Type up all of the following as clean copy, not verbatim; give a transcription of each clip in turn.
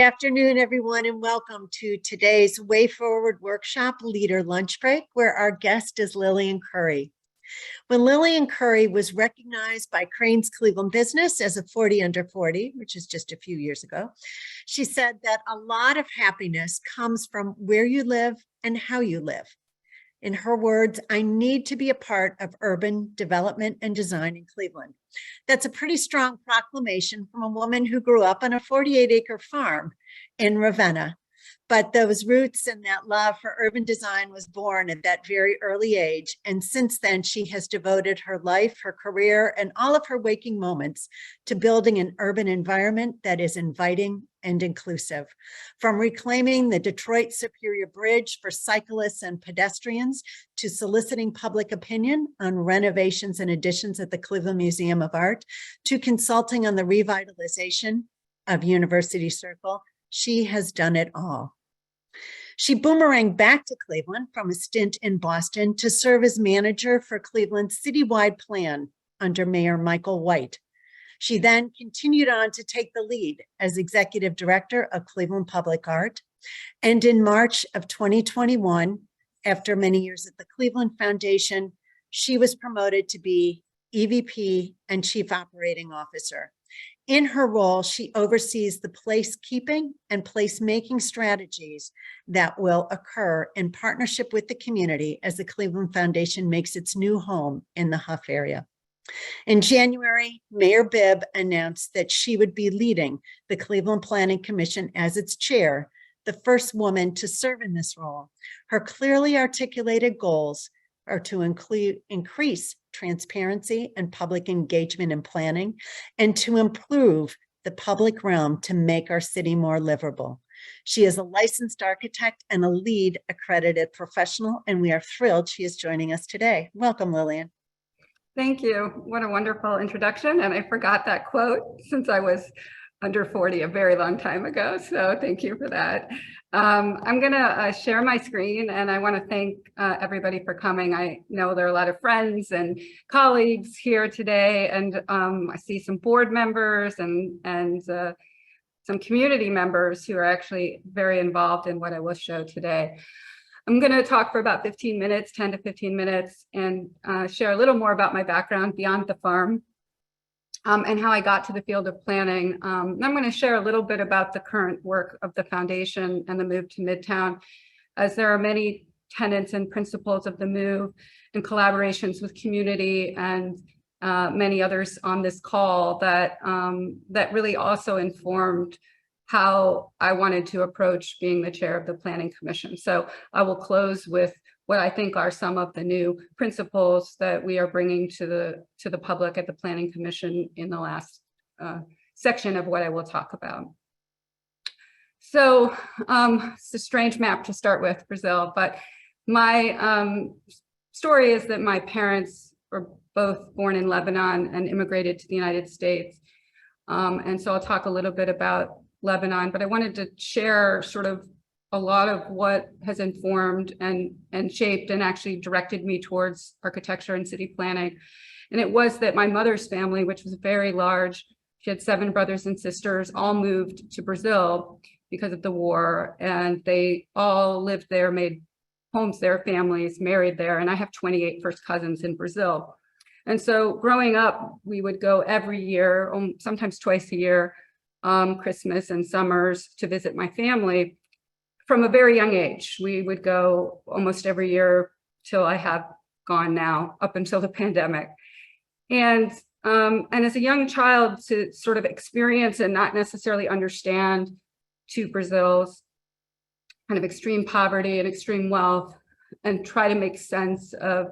Good afternoon, everyone, and welcome to today's Way Forward Workshop Leader Lunch Break, where our guest is Lillian Kuri. When Lillian Kuri was recognized by Crain's Cleveland Business as a 40 under 40, which is just a few years ago, she said that a lot of happiness comes from where you live and how you live. In her words, I need to be a part of urban development and design in Cleveland. That's a pretty strong proclamation from a woman who grew up on a 48-acre farm in Ravenna. But those roots and that love for urban design was born at that very early age. And since then, she has devoted her life, her career, and all of her waking moments to building an urban environment that is inviting and inclusive. From reclaiming the Detroit Superior Bridge for cyclists and pedestrians to soliciting public opinion on renovations and additions at the Cleveland Museum of Art, to consulting on the revitalization of University Circle, she has done it all. She boomeranged back to Cleveland from a stint in Boston to serve as manager for Cleveland's citywide plan under Mayor Michael White. She then continued on to take the lead as executive director of Cleveland Public Art. And in March of 2021, after many years at the Cleveland Foundation, she was promoted to be EVP and Chief Operating Officer. In her role, she oversees the placekeeping and placemaking strategies that will occur in partnership with the community as the Cleveland Foundation makes its new home in the Huff area. In January, Mayor Bibb announced that she would be leading the Cleveland Planning Commission as its chair, the first woman to serve in this role. Her clearly articulated goals are to increase transparency and public engagement in planning, and to improve the public realm to make our city more livable. She is a licensed architect and a LEED accredited professional, and we are thrilled she is joining us today. Welcome, Lillian. Thank you. What a wonderful introduction. And I forgot that quote since I was under 40 a very long time ago. So thank you for that. I'm going to share my screen, and I want to thank everybody for coming. I know there are a lot of friends and colleagues here today, and I see some board members and some community members who are actually very involved in what I will show today. I'm going to talk for about 15 minutes, 10 to 15 minutes, and share a little more about my background beyond the farm. And how I got to the field of planning. I'm going to share a little bit about the current work of the foundation and the move to Midtown, as there are many tenets and principles of the move and collaborations with community and many others on this call that, that really also informed how I wanted to approach being the chair of the Planning Commission. So I will close with what I think are some of the new principles that we are bringing to the public at the Planning Commission in the last section of what I will talk about. So it's a strange map to start with, Brazil, but my story is that my parents were both born in Lebanon and immigrated to the United States. And so I'll talk a little bit about Lebanon, but I wanted to share sort of a lot of what has informed and shaped and actually directed me towards architecture and city planning. And it was that my mother's family, which was very large, she had 7 brothers and sisters, all moved to Brazil because of the war. And they all lived there, made homes there, families, married there. And I have 28 first cousins in Brazil. And so growing up, we would go every year, sometimes twice a year, Christmas and summers, to visit my family. From a very young age, we would go almost every year till I have gone now, up until the pandemic. And as a young child, to sort of experience and not necessarily understand to Brazil's kind of extreme poverty and extreme wealth, and try to make sense of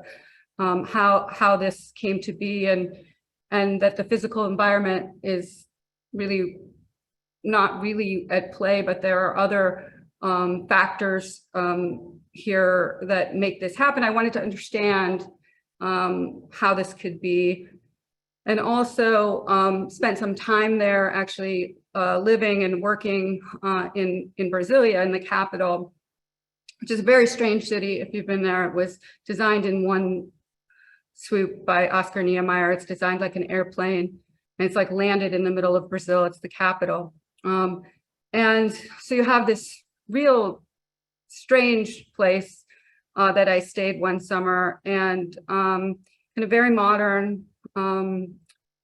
how this came to be, and that the physical environment is really not really at play, but there are other factors here that make this happen. I wanted to understand how this could be, and also spent some time there actually living and working in Brasilia, in the capital, which is a very strange city. If you've been there, it was designed in one swoop by Oscar Niemeyer. It's designed like an airplane, and it's like landed in the middle of Brazil. It's the capital. And so you have this real strange place that I stayed one summer, and in a very modern,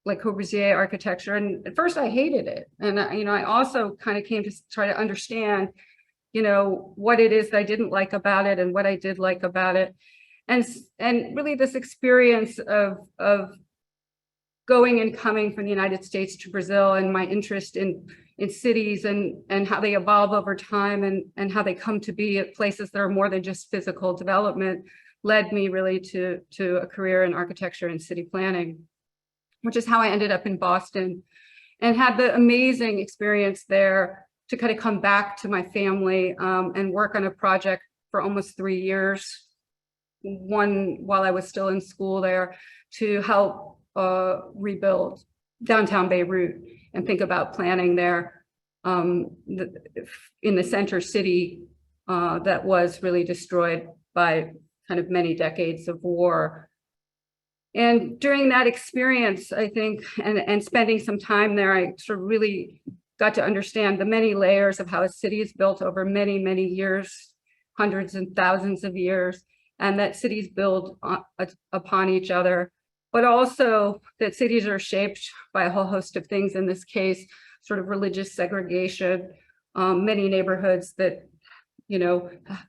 like Corbusier architecture. And at first I hated it. And, I also kind of came to try to understand, what it is that I didn't like about it and what I did like about it. And really this experience of going and coming from the United States to Brazil, and my interest in cities and how they evolve over time, and how they come to be at places that are more than just physical development, led me really to a career in architecture and city planning, which is how I ended up in Boston, and had the amazing experience there to kind of come back to my family and work on a project for almost 3 years, one while I was still in school there, to help rebuild downtown Beirut and think about planning there in the center city that was really destroyed by kind of many decades of war. And during that experience, I think, and spending some time there, I sort of really got to understand the many layers of how a city is built over many, many years, hundreds and thousands of years, and that cities build upon each other, but also that cities are shaped by a whole host of things, in this case, sort of religious segregation, many neighborhoods that,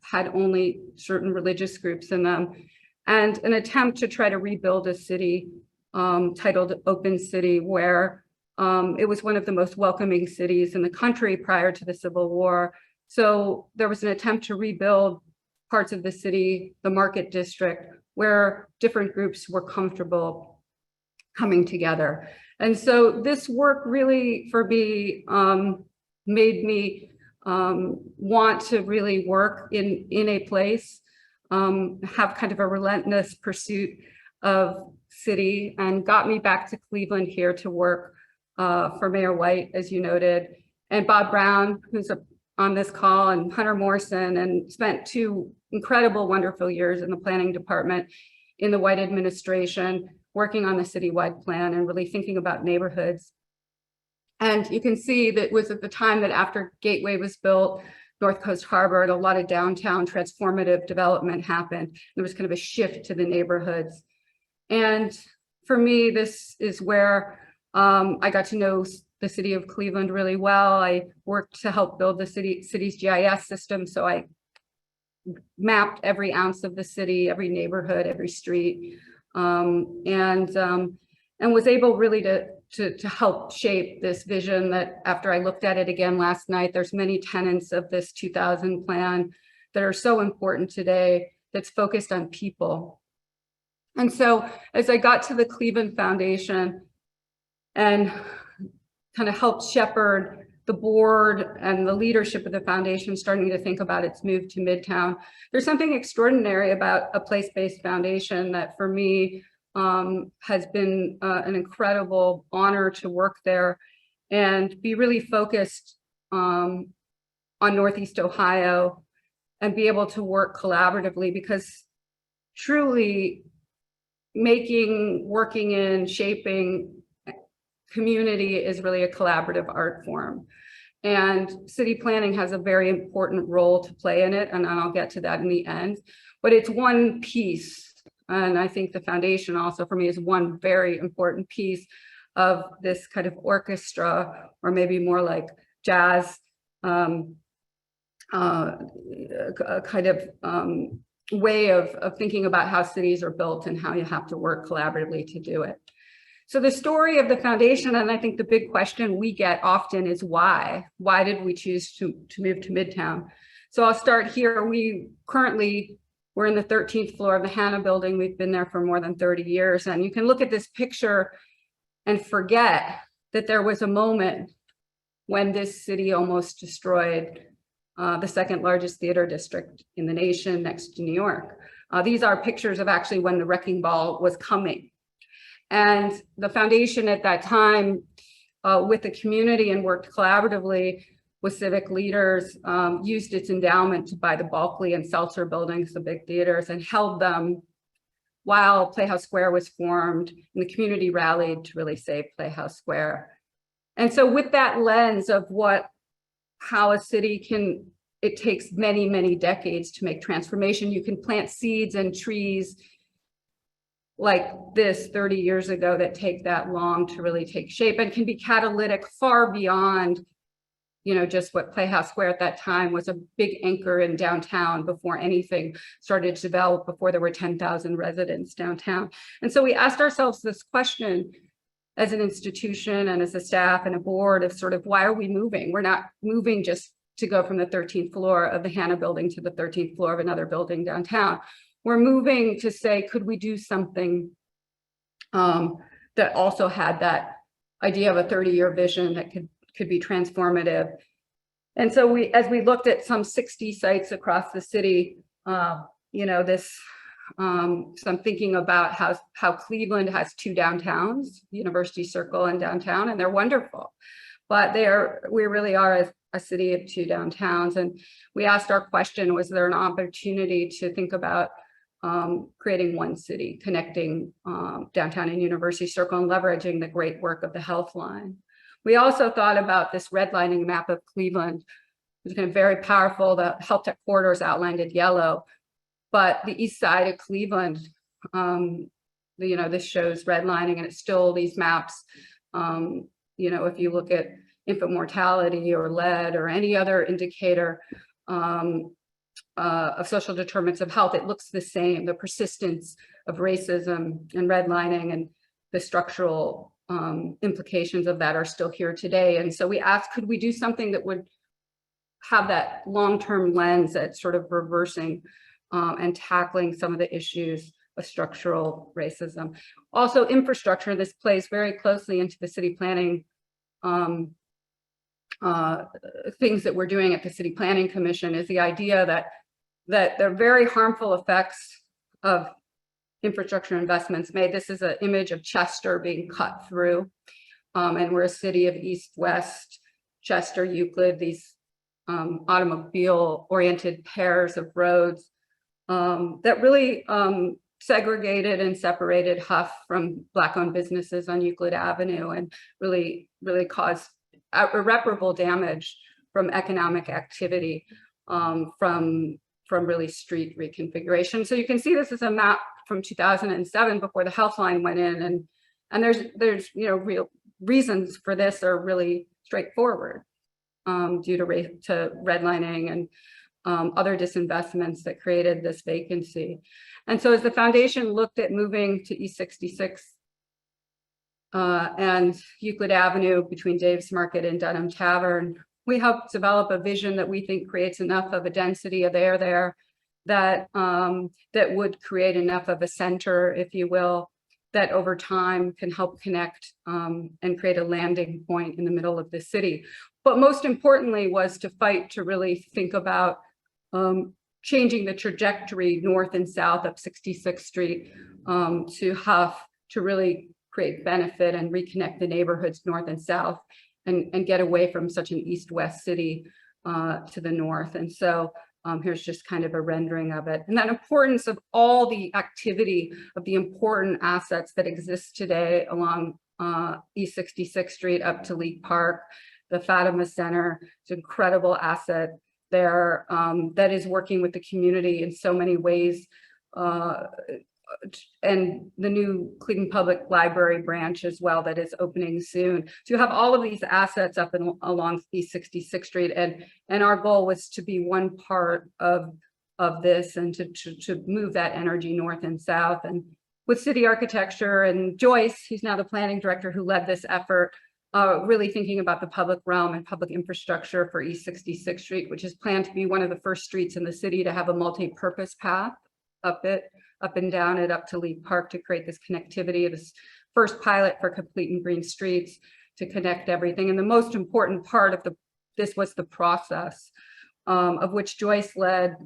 had only certain religious groups in them, and an attempt to try to rebuild a city titled Open City, where it was one of the most welcoming cities in the country prior to the Civil War. So there was an attempt to rebuild parts of the city, the Market District, where different groups were comfortable coming together. And so this work really, for me, made me want to really work in a place, have kind of a relentless pursuit of city, and got me back to Cleveland here to work for Mayor White, as you noted, and Bob Brown, who's on this call, and Hunter Morrison, and spent 2 incredible, wonderful years in the planning department in the White administration, working on the citywide plan and really thinking about neighborhoods. And you can see that it was at the time that after Gateway was built, North Coast Harbor, and a lot of downtown transformative development happened. There was kind of a shift to the neighborhoods. And for me, this is where I got to know the city of Cleveland really well. I worked to help build the city's GIS system. So I mapped every ounce of the city, every neighborhood, every street, and was able really to help shape this vision that, after I looked at it again last night, there's many tenets of this 2000 plan that are so important today, that's focused on people. And so as I got to the Cleveland Foundation and kind of helped shepherd the board and the leadership of the foundation starting to think about its move to Midtown, there's something extraordinary about a place-based foundation that, for me, has been an incredible honor to work there and be really focused on Northeast Ohio and be able to work collaboratively, because truly working in, shaping community is really a collaborative art form. And city planning has a very important role to play in it, and I'll get to that in the end. But it's one piece, and I think the foundation also, for me, is one very important piece of this kind of orchestra, or maybe more like jazz, kind of way of thinking about how cities are built and how you have to work collaboratively to do it. So the story of the foundation, and I think the big question we get often, is why? Why did we choose to move to Midtown? So I'll start here. We're in the 13th floor of the Hanna building. We've been there for more than 30 years. And you can look at this picture and forget that there was a moment when this city almost destroyed the second largest theater district in the nation, next to New York. These are pictures of actually when the wrecking ball was coming. And the foundation at that time, with the community, and worked collaboratively with civic leaders, used its endowment to buy the Balkley and Seltzer buildings, the big theaters, and held them while Playhouse Square was formed, and the community rallied to really save Playhouse Square. And so with that lens of what how a city it takes many, many decades to make transformation. You can plant seeds and trees like this 30 years ago that take that long to really take shape and can be catalytic far beyond, just what Playhouse Square at that time was, a big anchor in downtown before anything started to develop, before there were 10,000 residents downtown. And so we asked ourselves this question as an institution and as a staff and a board of sort of, why are we moving? We're not moving just to go from the 13th floor of the Hannah building to the 13th floor of another building downtown. We're moving to say, could we do something that also had that idea of a 30-year vision that could be transformative. And so as we looked at some 60 sites across the city, so I'm thinking about how Cleveland has two downtowns, University Circle and downtown, and they're wonderful. But we really are a city of two downtowns. And we asked our question, was there an opportunity to think about creating one city, connecting downtown and University Circle and leveraging the great work of the Health Line. We also thought about this redlining map of Cleveland. It was kind of very powerful. The health tech corridor is outlined in yellow, but the east side of Cleveland, this shows redlining, and it's still these maps. If you look at infant mortality or lead or any other indicator of social determinants of health, it looks the same. The persistence of racism and redlining and the structural implications of that are still here today. And so we asked, could we do something that would have that long-term lens at sort of reversing and tackling some of the issues of structural racism. Also, infrastructure, this plays very closely into the city planning things that we're doing at the City Planning Commission, is the idea that the very harmful effects of infrastructure investments made. This is an image of Chester being cut through, and we're a city of east-west, Chester, Euclid, these automobile-oriented pairs of roads that really segregated and separated Huff from Black-owned businesses on Euclid Avenue, and really caused irreparable damage from economic activity, from really street reconfiguration. So you can see this is a map from 2007 before the Health Line went in, and there's real reasons for this are really straightforward due to redlining and other disinvestments that created this vacancy. And so as the foundation looked at moving to East 66 and Euclid Avenue between Dave's Market and Dunham Tavern, we helped develop a vision that we think creates enough of a density of air there that would create enough of a center, if you will, that over time can help connect and create a landing point in the middle of the city. But most importantly was to fight to really think about changing the trajectory north and south of 66th Street to Huff, to really create benefit and reconnect the neighborhoods north and south, and get away from such an east-west city to the north. And so here's just kind of a rendering of it. And that importance of all the activity of the important assets that exist today along East 66th Street up to League Park, the Fatima Center, it's an incredible asset there that is working with the community in so many ways. And the new Cleveland Public Library branch as well that is opening soon. So you have all of these assets up and along East 66th Street, and our goal was to be one part of this and to move that energy north and south. And with city architecture and Joyce, he's now the planning director who led this effort, really thinking about the public realm and public infrastructure for East 66th Street, which is planned to be one of the first streets in the city to have a multi-purpose path up and down it up to League Park to create this connectivity, this first pilot for complete and green streets to connect everything. And the most important part of this was the process, of which Joyce led,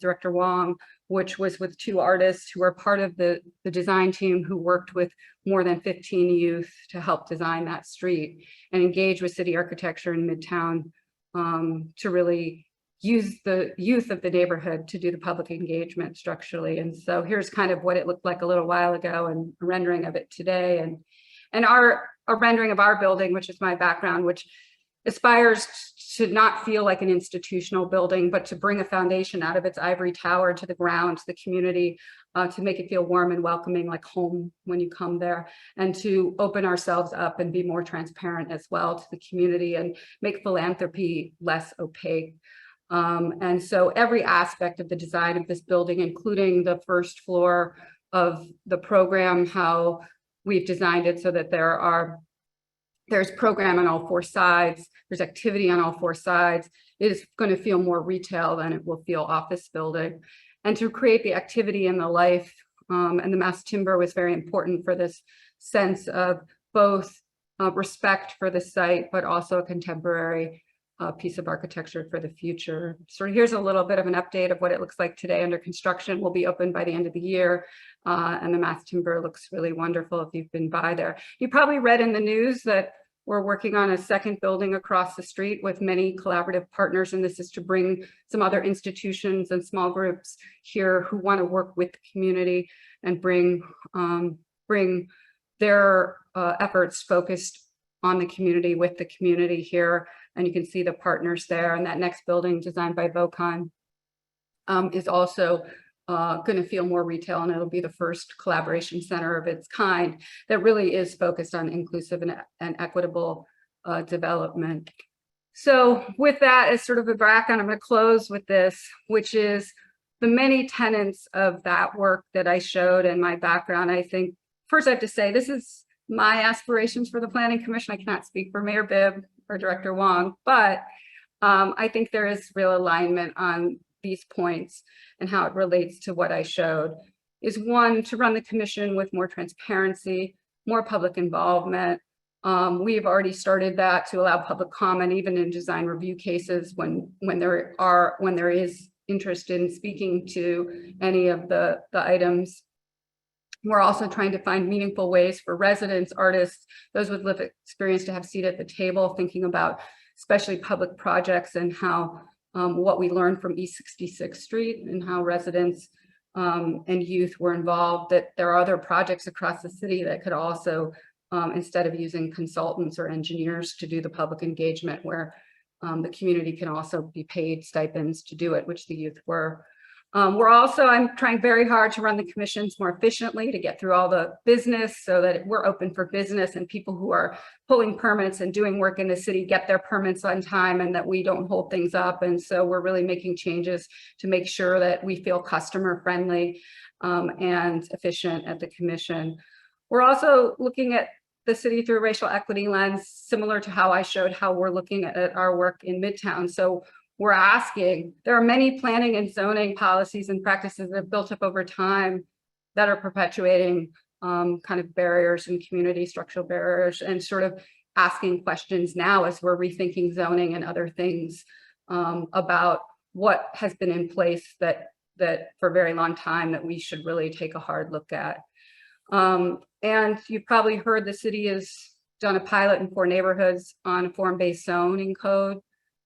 Director Wong, which was with two artists who are part of the design team who worked with more than 15 youth to help design that street and engage with city architecture in Midtown to really use the youth of the neighborhood to do the public engagement structurally. And so here's kind of what it looked like a little while ago and a rendering of it today. And a rendering of our building, which is my background, which aspires to not feel like an institutional building, but to bring a foundation out of its ivory tower to the ground, to the community, to make it feel warm and welcoming, like home when you come there, and to open ourselves up and be more transparent as well to the community and make philanthropy less opaque. And so every aspect of the design of this building, including the first floor of the program, how we've designed it so that there's program on all four sides, there's activity on all four sides. It is going to feel more retail than it will feel office building. And to create the activity and the life, and the mass timber was very important for this sense of both respect for the site, but also a contemporary piece of architecture for the future. So here's a little bit of an update of what it looks like today under construction. Will be open by the end of the year. And the mass timber looks really wonderful if you've been by there. You probably read in the news that we're working on a second building across the street with many collaborative partners. And this is to bring some other institutions and small groups here who want to work with the community and bring their efforts focused on the community with the community here. And you can see the partners there. And that next building designed by Vocon is also going to feel more retail, and it'll be the first collaboration center of its kind that really is focused on inclusive and equitable development. So with that as sort of a background, I'm going to close with this, which is the many tenets of that work that I showed and my background. I think first I have to say, this is my aspirations for the Planning Commission. I cannot speak for Mayor Bibb or Director Wong, but I think there is real alignment on these points and how it relates to what I showed. Is one, to run the commission with more transparency, more public involvement. We've already started that to allow public comment, even in design review cases when there is interest in speaking to any of the items. We're also trying to find meaningful ways for residents, artists, those with lived experience to have a seat at the table, thinking about especially public projects and how what we learned from East 66th Street and how residents and youth were involved, that there are other projects across the city that could also, instead of using consultants or engineers to do the public engagement, where the community can also be paid stipends to do it, which the youth were. I'm trying very hard to run the commissions more efficiently, to get through all the business so that we're open for business and people who are pulling permits and doing work in the city get their permits on time, and that we don't hold things up. And so we're really making changes to make sure that we feel customer friendly and efficient at the commission. We're also looking at the city through a racial equity lens, similar to how I showed how we're looking at our work in Midtown. So we're asking, there are many planning and zoning policies and practices that have built up over time that are perpetuating kind of barriers and community structural barriers, and sort of asking questions now as we're rethinking zoning and other things about what has been in place that for a very long time that we should really take a hard look at. And you've probably heard the city has done a pilot in 4 neighborhoods on a form-based zoning code,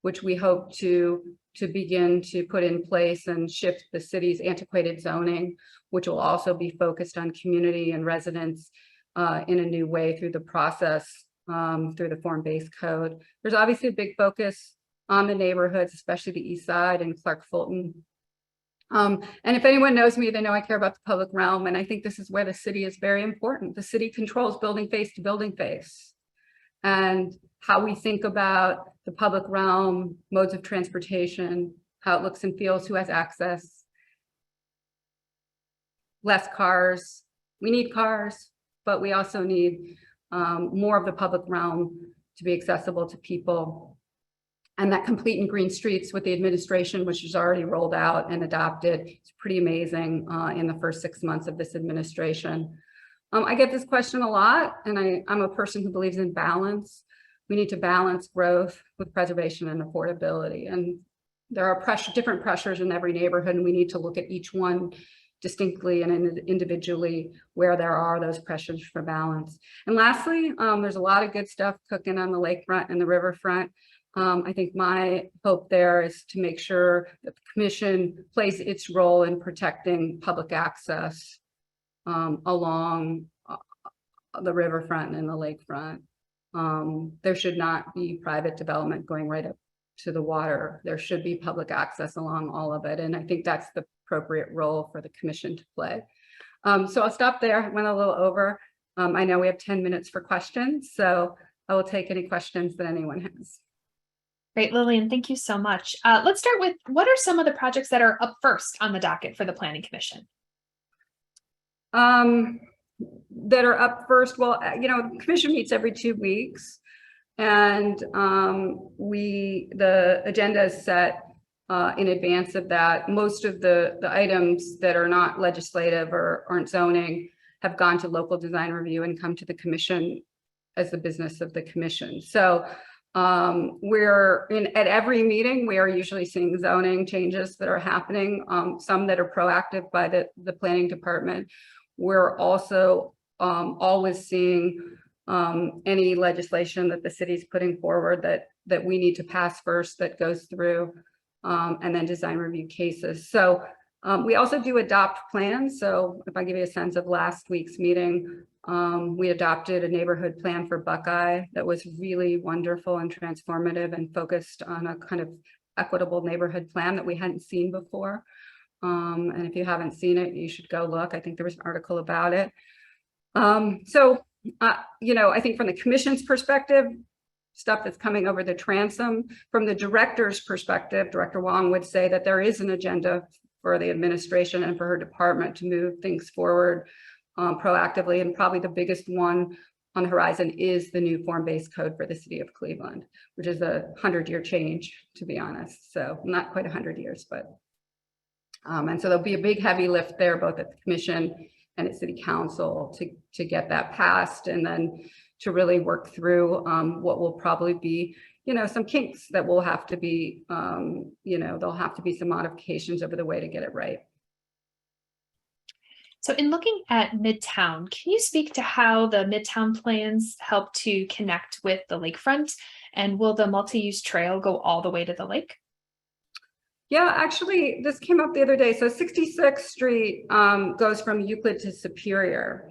which we hope to begin to put in place and shift the city's antiquated zoning, which will also be focused on community and residents in a new way through the process, through the form-based code. There's obviously a big focus on the neighborhoods, especially the East Side and Clark Fulton. And if anyone knows me, they know I care about the public realm, and I think this is where the city is very important. The city controls building face to building face. And how we think about the public realm, modes of transportation, how it looks and feels, who has access. Less cars. We need cars, but we also need more of the public realm to be accessible to people. And that complete and green streets with the administration, which is already rolled out and adopted, it's pretty amazing in the first 6 months of this administration. I get this question a lot, and I'm a person who believes in balance. We need to balance growth with preservation and affordability. And there are different pressures in every neighborhood, and we need to look at each one distinctly and individually where there are those pressures for balance. And lastly, there's a lot of good stuff cooking on the lakefront and the riverfront. I think my hope there is to make sure that the commission plays its role in protecting public access along the riverfront and the lakefront. There should not be private development going right up to the water. There should be public access along all of it. And I think that's the appropriate role for the commission to play. So I'll stop there. I went a little over. I know we have 10 minutes for questions, so I will take any questions that anyone has. Great, Lillian, thank you so much. Let's start with, what are some of the projects that are up first on the docket for the Planning Commission? That are up first, well, the commission meets every 2 weeks, and the agenda is set in advance of that. Most of the items that are not legislative or aren't zoning have gone to local design review and come to the commission as the business of the commission. So at every meeting, we are usually seeing zoning changes that are happening, some that are proactive by the planning department. We're also always seeing any legislation that the city's putting forward that we need to pass first, that goes through, and then design review cases. So we also do adopt plans. So if I give you a sense of last week's meeting, we adopted a neighborhood plan for Buckeye that was really wonderful and transformative and focused on a kind of equitable neighborhood plan that we hadn't seen before. And if you haven't seen it, you should go look. I think there was an article about it. I think from the commission's perspective, stuff that's coming over the transom. From the director's perspective, Director Wong would say that there is an agenda for the administration and for her department to move things forward proactively. And probably the biggest one on the horizon is the new form-based code for the city of Cleveland, which is a 100-year change, to be honest. So not quite 100 years, but and so there'll be a big heavy lift there, both at the commission and at city council to get that passed, and then to really work through what will probably be, some kinks that will have to be, there'll have to be some modifications over the way to get it right. So in looking at Midtown, can you speak to how the Midtown plans help to connect with the lakefront? And will the multi-use trail go all the way to the lake? Yeah, actually, this came up the other day. So 66th Street goes from Euclid to Superior.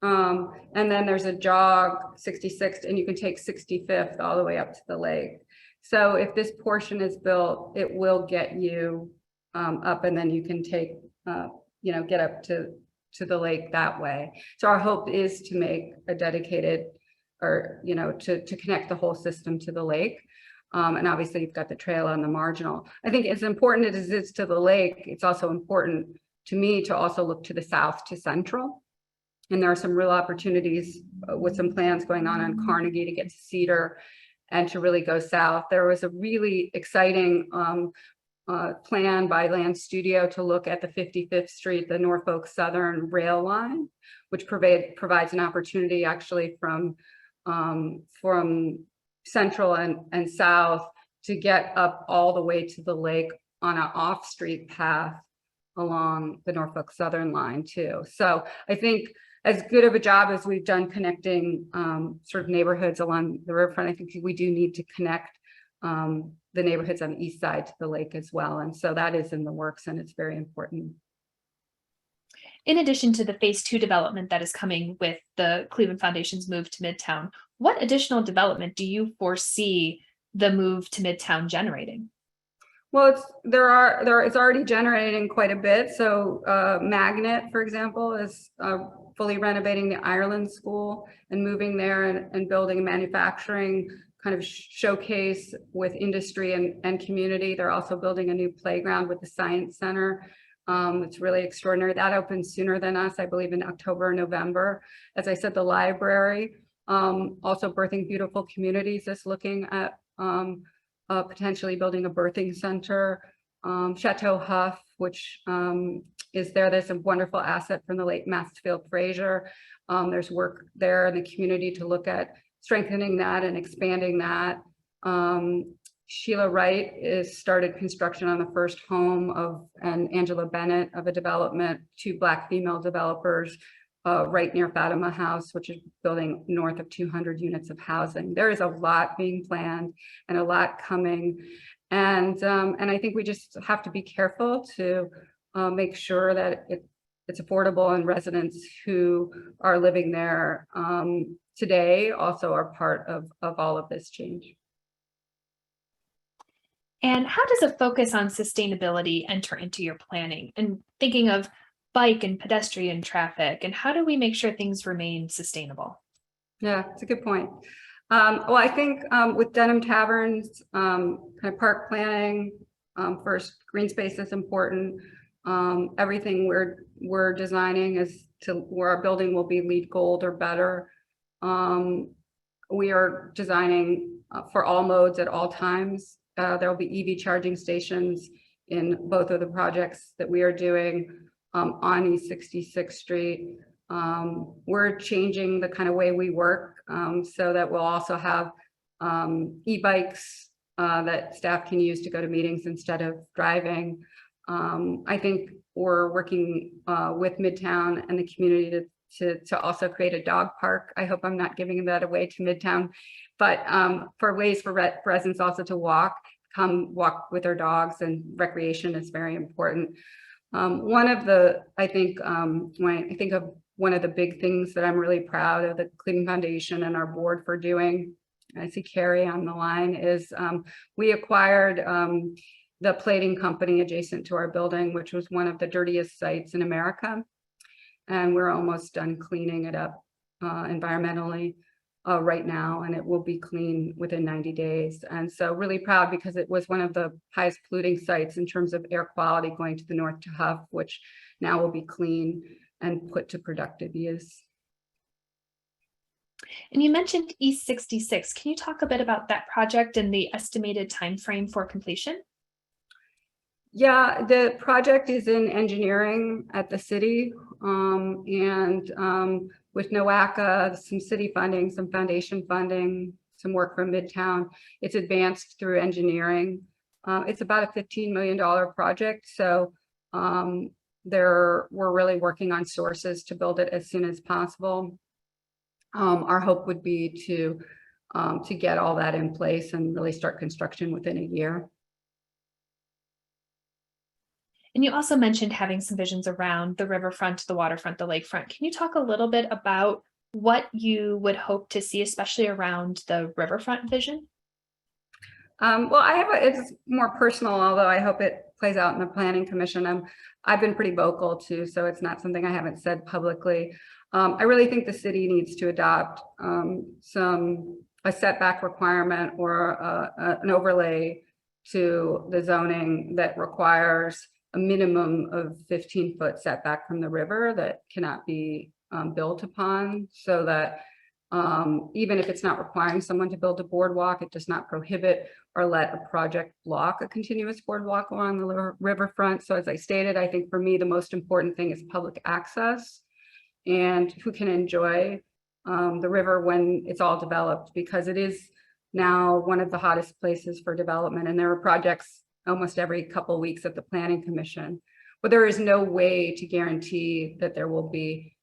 And then there's a jog 66th, and you can take 65th all the way up to the lake. So if this portion is built, it will get you up, and then you can take, get up to the lake that way. So our hope is to make a dedicated, or, to connect the whole system to the lake. And obviously you've got the trail on the marginal. I think as important as it is to the lake, it's also important to me to also look to the south, to Central. And there are some real opportunities with some plans going on Carnegie to get to Cedar and to really go south. There was a really exciting plan by Land Studio to look at the 55th Street, the Norfolk Southern rail line, which provides an opportunity actually from Central and South to get up all the way to the lake on an off-street path along the Norfolk Southern line too. So I think as good of a job as we've done connecting sort of neighborhoods along the riverfront, I think we do need to connect the neighborhoods on the east side to the lake as well. And so that is in the works, and it's very important. In addition to the phase 2 development that is coming with the Cleveland Foundation's move to Midtown, what additional development do you foresee the move to Midtown generating? Well, it's already generating quite a bit. So Magnet, for example, is fully renovating the Ireland School and moving there and building a manufacturing kind of showcase with industry and community. They're also building a new playground with the Science Center. It's really extraordinary. That opens sooner than us, I believe in October or November. As I said, the library, also Birthing Beautiful Communities is looking at potentially building a birthing center. Chateau Huff, which is there. There's a wonderful asset from the late Mansfield Fraser. There's work there in the community to look at strengthening that and expanding that. Sheila Wright is started construction on the first home and Angela Bennett of a development, 2 Black female developers right near Fatima House, which is building north of 200 units of housing. There is a lot being planned and a lot coming. And I think we just have to be careful to make sure that it's affordable, and residents who are living there today also are part of all of this change. And how does a focus on sustainability enter into your planning and thinking of bike and pedestrian traffic? And how do we make sure things remain sustainable? Yeah, it's a good point. Well, I think with Denim Taverns, kind of park planning, first, green space is important. Everything we're designing is to where our building will be LEED Gold or better. We are designing for all modes at all times. There will be EV charging stations in both of the projects that we are doing on East 66th Street. We're changing the kind of way we work so that we'll also have e-bikes that staff can use to go to meetings instead of driving. I think we're working with Midtown and the community to also create a dog park. I hope I'm not giving that away to Midtown, but for ways for residents also to come walk with their dogs, and recreation is very important. One of the, I think, when I think of one of the big things that I'm really proud of the Cleveland Foundation and our board for doing, I see Carrie on the line, is we acquired the plating company adjacent to our building, which was one of the dirtiest sites in America. And we're almost done cleaning it up environmentally right now, and it will be clean within 90 days. And so really proud, because it was one of the highest polluting sites in terms of air quality going to the north to Huff, which now will be clean and put to productive use. And you mentioned East 66. Can you talk a bit about that project and the estimated time frame for completion? Yeah, the project is in engineering at the city, and with NOACA, some city funding, some foundation funding, some work from Midtown, it's advanced through engineering. It's about a $15 million project, so we're really working on sources to build it as soon as possible. Our hope would be to get all that in place and really start construction within a year. And you also mentioned having some visions around the riverfront, the waterfront, the lakefront. Can you talk a little bit about what you would hope to see, especially around the riverfront vision? Well, it's more personal, although I hope it plays out in the Planning Commission. I've been pretty vocal too, so it's not something I haven't said publicly. I really think the city needs to adopt a setback requirement or an overlay to the zoning that requires a minimum of 15-foot setback from the river that cannot be built upon, so that even if it's not requiring someone to build a boardwalk, it does not prohibit or let a project block a continuous boardwalk along the riverfront. So as I stated, I think for me, the most important thing is public access and who can enjoy the river when it's all developed, because it is now one of the hottest places for development. And there are projects almost every couple of weeks at the Planning Commission, but there is no way to guarantee that there will be,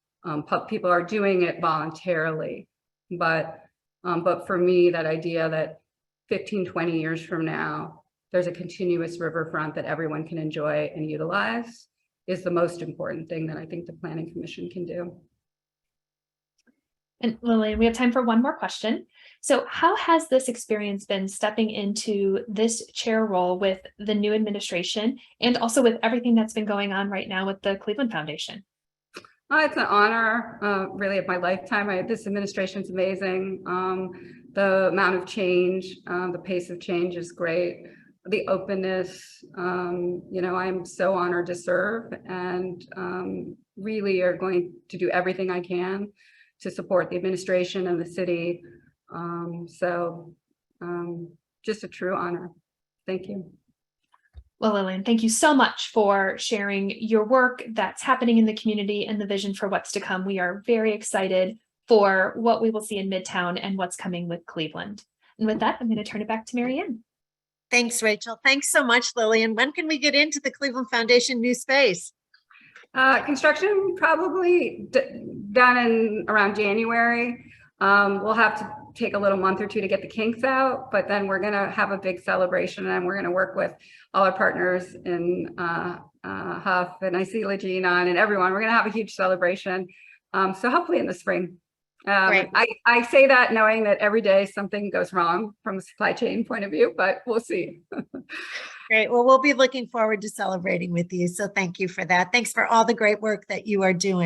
people are doing it voluntarily. But for me, that idea that 15, 20 years from now, there's a continuous riverfront that everyone can enjoy and utilize is the most important thing that I think the Planning Commission can do. And Lillian, we have time for one more question. So how has this experience been stepping into this chair role with the new administration and also with everything that's been going on right now with the Cleveland Foundation? It's an honor, really, of my lifetime. This administration is amazing. The amount of change, the pace of change is great. The openness, I'm so honored to serve, and really are going to do everything I can to support the administration and the city. Just a true honor. Thank you. Well, Lillian, thank you so much for sharing your work that's happening in the community and the vision for what's to come. We are very excited for what we will see in Midtown and what's coming with Cleveland. And with that, I'm going to turn it back to Mary Ann. Thanks, Rachel. Thanks so much, Lillian. When can we get into the Cleveland Foundation new space? Construction probably done in around January. We'll have to take a little month or two to get the kinks out, but then we're going to have a big celebration, and we're going to work with all our partners in Huff, and I see Legina and everyone. We're going to have a huge celebration. So hopefully in the spring. Great. I say that knowing that every day something goes wrong from a supply chain point of view, but we'll see. Great. Well, we'll be looking forward to celebrating with you. So thank you for that. Thanks for all the great work that you are doing.